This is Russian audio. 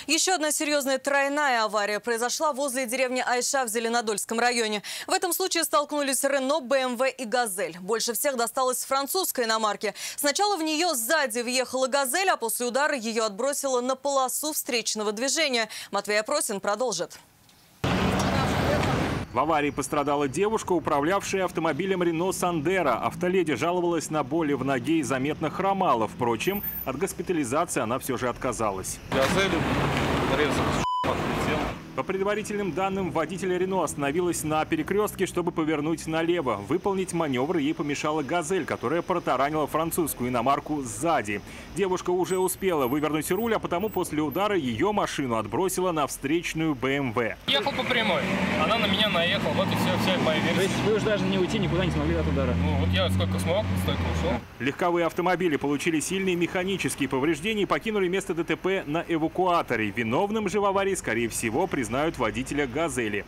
Еще одна серьезная тройная авария произошла возле деревни Айша в Зеленодольском районе. В этом случае столкнулись Рено, БМВ и Газель. Больше всех досталось французской иномарке. Сначала в нее сзади въехала Газель, а после удара ее отбросило на полосу встречного движения. Матвей Опросин продолжит. В аварии пострадала девушка, управлявшая автомобилем Рено Сандеро. Автоледи жаловалась на боли в ноге и заметно хромала. Впрочем, от госпитализации она все же отказалась. Газель врезалась, отлетела. По предварительным данным, водитель Рено остановилась на перекрестке, чтобы повернуть налево. Выполнить маневр ей помешала Газель, которая протаранила французскую иномарку сзади. Девушка уже успела вывернуть руль, а потому после удара ее машину отбросила на встречную БМВ. Ехал по прямой, она на меня наехала, вот и вся моя версия. То есть вы уже даже не уйти никуда не смогли от удара? Ну вот я сколько смог, столько ушел. Легковые автомобили получили сильные механические повреждения и покинули место ДТП на эвакуаторе. Виновным же в аварии, скорее всего, признают водителя «Газели».